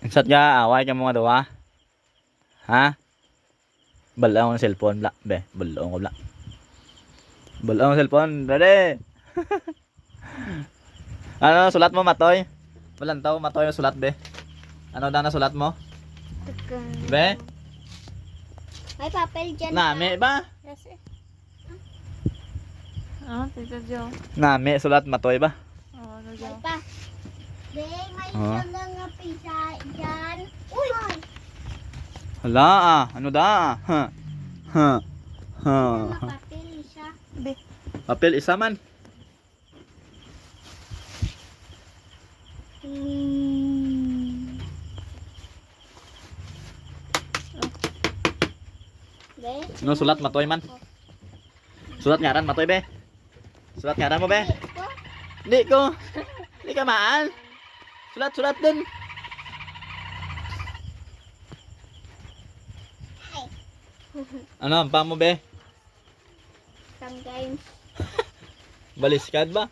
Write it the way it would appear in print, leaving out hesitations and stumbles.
Insat ka, away ka mga dawa. Ha? Balaong ang cellphone, bla. Be, balaong ko, bla. Balaong ang cellphone, ready? Ano, sulat mo, Matoy? Balantaw, Matoy, sulat, be. Ano na sulat mo? Be? May papel dyan. Nami ba? Yes eh. Ah, Tito Jo. Nami, sulat, Matoy ba? Oh, ano May Jo? pa. Be, may Ah. isang nga pisa dyan. Uy! Hala, ano da? Ha? Ha? Ha? May papel isa. Be. Papel, isa man. Be? No, sulat, Matoy man. Sulat ngaran, Matoy, be. Sulat ngaran mo, be. Ito? Hindi ko. Hindi ka maan. Sulat, sulat din. Ano, ang pa mo, be? Sometimes. Baliskad ba?